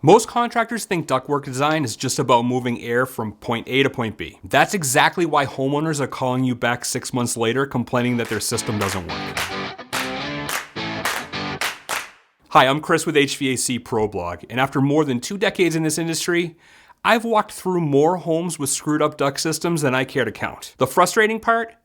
Most contractors think ductwork design is just about moving air from point A to point B. That's exactly why homeowners are calling you back 6 months later complaining that their system doesn't work. Hi, I'm Chris with HVAC Pro Blog, and after more than 2 decades in this industry, I've walked through more homes with screwed up duct systems than I care to count. The frustrating part?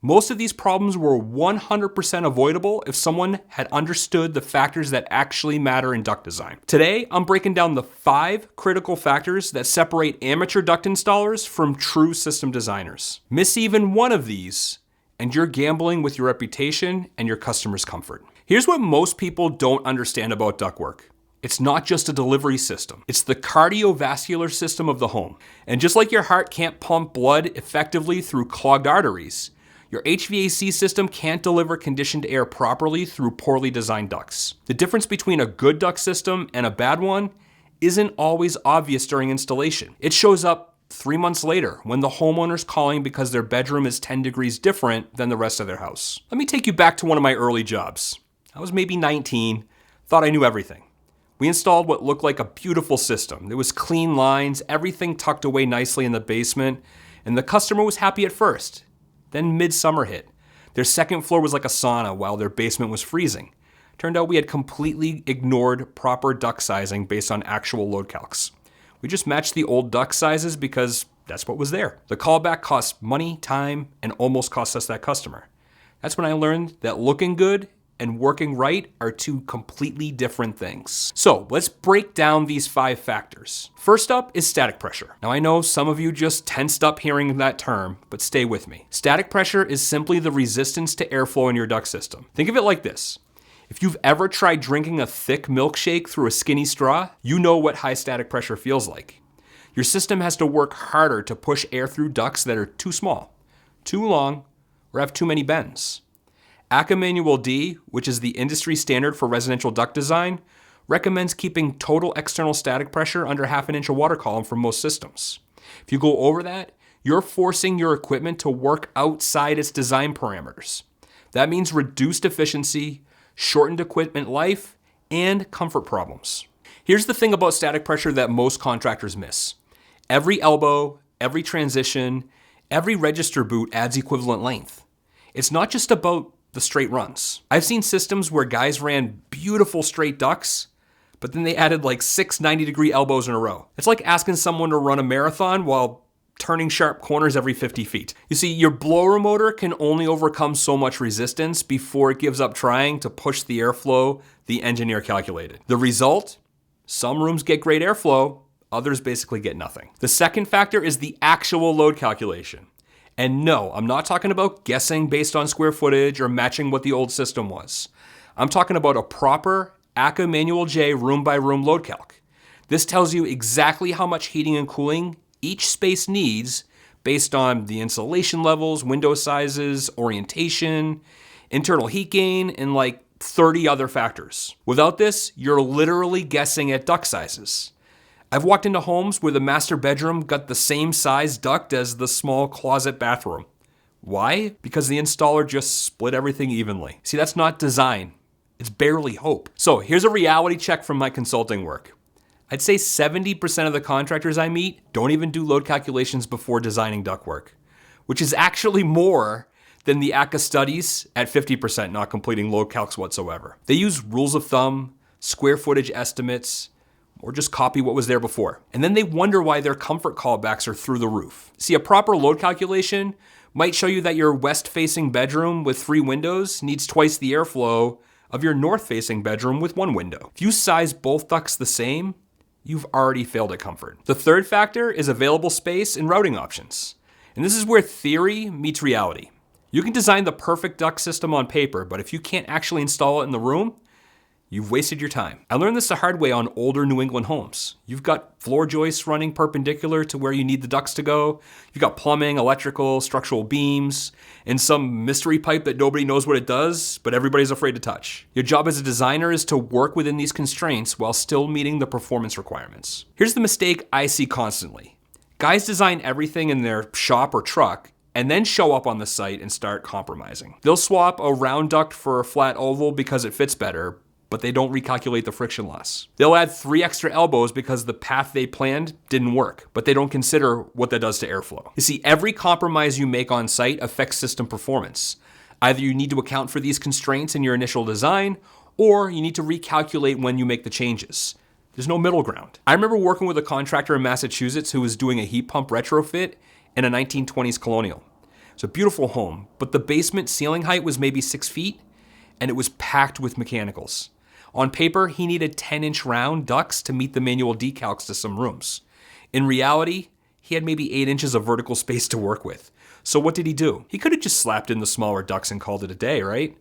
Most of these problems were 100% avoidable if someone had understood the factors that actually matter in duct design. Today, I'm breaking down the 5 critical factors that separate amateur duct installers from true system designers. Miss even one of these, and you're gambling with your reputation and your customers' comfort. Here's what most people don't understand about ductwork. It's not just a delivery system. It's the cardiovascular system of the home. And just like your heart can't pump blood effectively through clogged arteries, your HVAC system can't deliver conditioned air properly through poorly designed ducts. The difference between a good duct system and a bad one isn't always obvious during installation. It shows up 3 months later when the homeowner's calling because their bedroom is 10 degrees different than the rest of their house. Let me take you back to one of my early jobs. I was maybe 19, thought I knew everything. We installed what looked like a beautiful system. There was clean lines, everything tucked away nicely in the basement, and the customer was happy at first. Then midsummer hit. Their second floor was like a sauna while their basement was freezing. Turned out we had completely ignored proper duct sizing based on actual load calcs. We just matched the old duct sizes because that's what was there. The callback cost money, time, and almost cost us that customer. That's when I learned that looking good and working right are 2 completely different things. So let's break down these 5 factors. First up is static pressure. Now I know some of you just tensed up hearing that term, but stay with me. Static pressure is simply the resistance to airflow in your duct system. Think of it like this. If you've ever tried drinking a thick milkshake through a skinny straw, you know what high static pressure feels like. Your system has to work harder to push air through ducts that are too small, too long, or have too many bends. ACA Manual D, which is the industry standard for residential duct design, recommends keeping total external static pressure under 1/2 inch of water column for most systems. If you go over that, you're forcing your equipment to work outside its design parameters. That means reduced efficiency, shortened equipment life, and comfort problems. Here's the thing about static pressure that most contractors miss. Every elbow, every transition, every register boot adds equivalent length. It's not just about the straight runs. I've seen systems where guys ran beautiful straight ducts, but then they added like 6 90-degree elbows in a row. It's like asking someone to run a marathon while turning sharp corners every 50 feet. You see, your blower motor can only overcome so much resistance before it gives up trying to push the airflow the engineer calculated. The result? Some rooms get great airflow, others basically get nothing. The second factor is the actual load calculation. And no, I'm not talking about guessing based on square footage or matching what the old system was. I'm talking about a proper ACA Manual J room by room load calc. This tells you exactly how much heating and cooling each space needs based on the insulation levels, window sizes, orientation, internal heat gain, and like 30 other factors. Without this, you're literally guessing at duct sizes. I've walked into homes where the master bedroom got the same size duct as the small closet bathroom. Why? Because the installer just split everything evenly. See, that's not design. It's barely hope. So here's a reality check from my consulting work. I'd say 70% of the contractors I meet don't even do load calculations before designing ductwork, which is actually more than the ACA studies at 50% not completing load calcs whatsoever. They use rules of thumb, square footage estimates, or just copy what was there before. And then they wonder why their comfort callbacks are through the roof. See, a proper load calculation might show you that your west-facing bedroom with 3 windows needs twice the airflow of your north-facing bedroom with 1 window. If you size both ducts the same, you've already failed at comfort. The third factor is available space and routing options. And this is where theory meets reality. You can design the perfect duct system on paper, but if you can't actually install it in the room, you've wasted your time. I learned this the hard way on older New England homes. You've got floor joists running perpendicular to where you need the ducts to go. You've got plumbing, electrical, structural beams, and some mystery pipe that nobody knows what it does, but everybody's afraid to touch. Your job as a designer is to work within these constraints while still meeting the performance requirements. Here's the mistake I see constantly. Guys design everything in their shop or truck and then show up on the site and start compromising. They'll swap a round duct for a flat oval because it fits better, but they don't recalculate the friction loss. They'll add 3 extra elbows because the path they planned didn't work, but they don't consider what that does to airflow. You see, every compromise you make on site affects system performance. Either you need to account for these constraints in your initial design, or you need to recalculate when you make the changes. There's no middle ground. I remember working with a contractor in Massachusetts who was doing a heat pump retrofit in a 1920s colonial. It's a beautiful home, but the basement ceiling height was maybe 6 feet, and it was packed with mechanicals. On paper, he needed 10-inch round ducts to meet the manual decalcs to some rooms. In reality, he had maybe 8 inches of vertical space to work with. So what did he do? He could have just slapped in the smaller ducts and called it a day, right?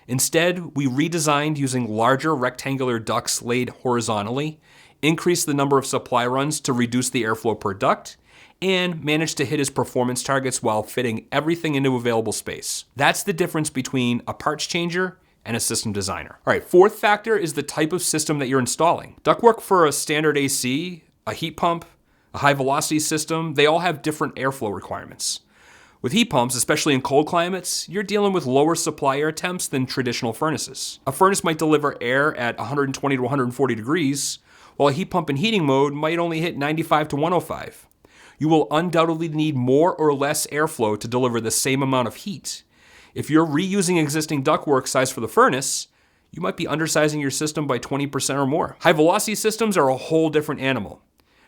Instead, we redesigned using larger rectangular ducts laid horizontally, increased the number of supply runs to reduce the airflow per duct, and managed to hit his performance targets while fitting everything into available space. That's the difference between a parts changer and a system designer. All right, fourth factor is the type of system that you're installing. Ductwork for a standard AC, a heat pump, a high velocity system, they all have different airflow requirements. With heat pumps, especially in cold climates, you're dealing with lower supply air temps than traditional furnaces. A furnace might deliver air at 120 to 140 degrees, while a heat pump in heating mode might only hit 95 to 105. You will undoubtedly need more or less airflow to deliver the same amount of heat. If you're reusing existing ductwork size for the furnace, you might be undersizing your system by 20% or more. High velocity systems are a whole different animal.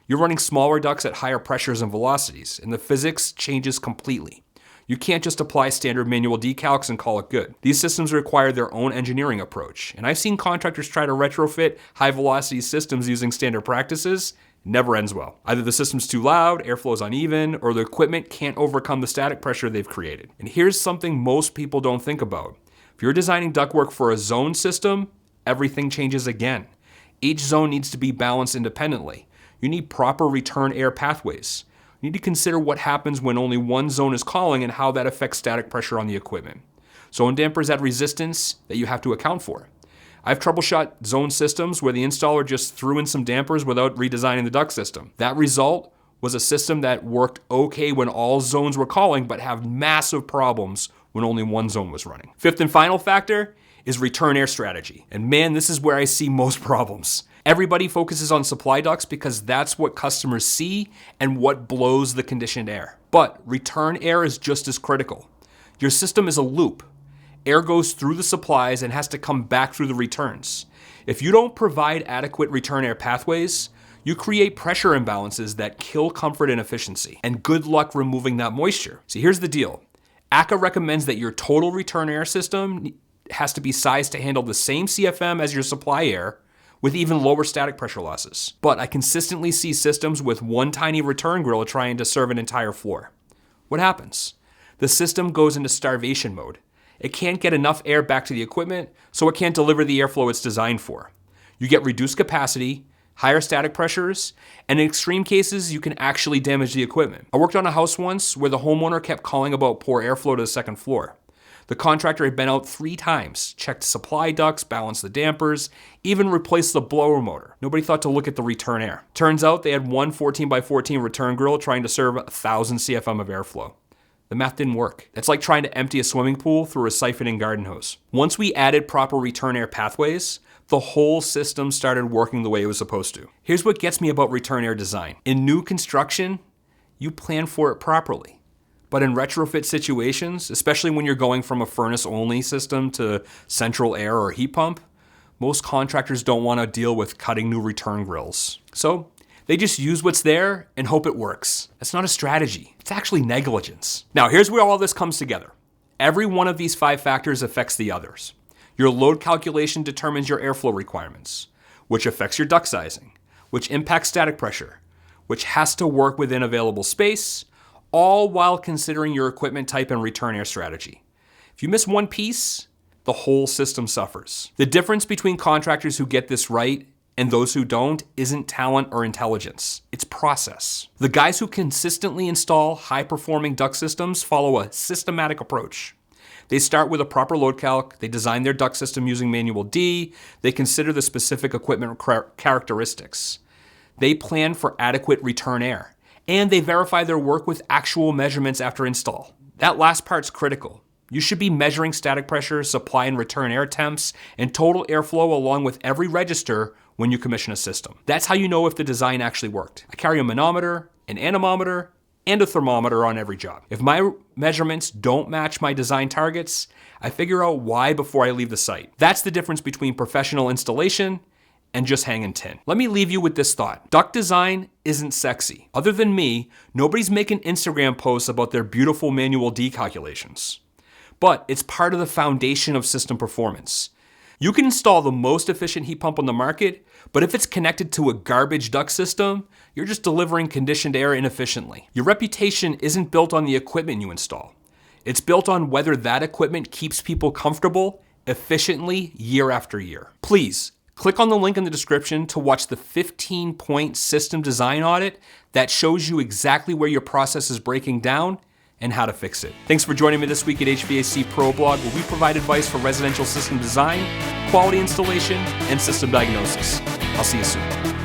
You're running smaller ducts at higher pressures and velocities, and the physics changes completely. You can't just apply standard manual decalcs and call it good. These systems require their own engineering approach, and I've seen contractors try to retrofit high velocity systems using standard practices. It never ends well. Either the system's too loud, airflow is uneven, or the equipment can't overcome the static pressure they've created. And here's something most people don't think about. If you're designing ductwork for a zone system, everything changes again. Each zone needs to be balanced independently. You need proper return air pathways. You need to consider what happens when only one zone is calling and how that affects static pressure on the equipment. Zone dampers add resistance that you have to account for. I've troubleshot zone systems where the installer just threw in some dampers without redesigning the duct system. That result was a system that worked okay when all zones were calling, but have massive problems when only one zone was running. Fifth and final factor is return air strategy. And man, this is where I see most problems. Everybody focuses on supply ducts because that's what customers see and what blows the conditioned air. But return air is just as critical. Your system is a loop. Air goes through the supplies and has to come back through the returns. If you don't provide adequate return air pathways, you create pressure imbalances that kill comfort and efficiency. And good luck removing that moisture. See, here's the deal. ACA recommends that your total return air system has to be sized to handle the same CFM as your supply air, with even lower static pressure losses. But I consistently see systems with one tiny return grill trying to serve an entire floor. What happens? The system goes into starvation mode. It can't get enough air back to the equipment, so it can't deliver the airflow it's designed for. You get reduced capacity, higher static pressures, and in extreme cases, you can actually damage the equipment. I worked on a house once where the homeowner kept calling about poor airflow to the second floor. The contractor had been out 3 times, checked supply ducts, balanced the dampers, even replaced the blower motor. Nobody thought to look at the return air. Turns out they had one 14x14 return grill trying to serve 1,000 CFM of airflow. The math didn't work. It's like trying to empty a swimming pool through a siphoning garden hose. Once we added proper return air pathways, the whole system started working the way it was supposed to. Here's what gets me about return air design. In new construction, you plan for it properly. But in retrofit situations, especially when you're going from a furnace-only system to central air or heat pump, most contractors don't want to deal with cutting new return grills. So they just use what's there and hope it works. That's not a strategy. It's actually negligence. Now, here's where all this comes together. Every one of these 5 factors affects the others. Your load calculation determines your airflow requirements, which affects your duct sizing, which impacts static pressure, which has to work within available space, all while considering your equipment type and return air strategy. If you miss one piece, the whole system suffers. The difference between contractors who get this right and those who don't isn't talent or intelligence, it's process. The guys who consistently install high-performing duct systems follow a systematic approach. They start with a proper load calc, they design their duct system using manual D, they consider the specific equipment characteristics. They plan for adequate return air, and they verify their work with actual measurements after install. That last part's critical. You should be measuring static pressure, supply and return air temps, and total airflow along with every register when you commission a system. That's how you know if the design actually worked. I carry a manometer, an anemometer, and a thermometer on every job. If my measurements don't match my design targets, I figure out why before I leave the site. That's the difference between professional installation and just hanging tin. Let me leave you with this thought. Duct design isn't sexy. Other than me, nobody's making Instagram posts about their beautiful manual D calculations. But it's part of the foundation of system performance. You can install the most efficient heat pump on the market, but if it's connected to a garbage duct system, you're just delivering conditioned air inefficiently. Your reputation isn't built on the equipment you install. It's built on whether that equipment keeps people comfortable efficiently year after year. Please, click on the link in the description to watch the 15-point system design audit that shows you exactly where your process is breaking down and how to fix it. Thanks for joining me this week at HVAC Pro Blog, where we provide advice for residential system design, quality installation, and system diagnosis. I'll see you soon.